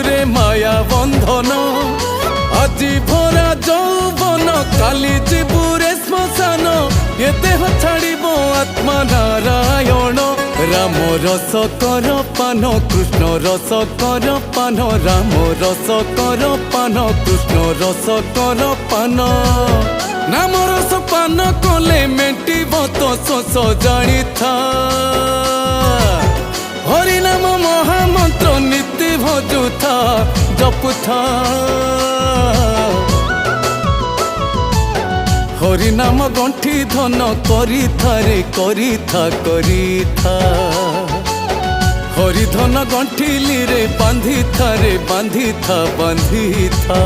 रे माया बंधन আজি भरा যৌবন কালি জীবুরে শ্মশান এ দেহ ছাড়িব আত্মা নারায়ণ রাম রস কর পান কৃষ্ণ রস কর পান রাম রস কর পান কৃষ্ণ রস কর পান নাম রস পান কলে মেটিব তো শোষ জানি থা হরি নাম মহামন্ত্র নীতি ভজুথা জপুথা হরি নাম গণ্ঠি ধন করিথা রে করিথা করিথা হরি ধন গণ্ঠিলি রে বাঁধিথা রে বাঁধিথা বাঁধিথা।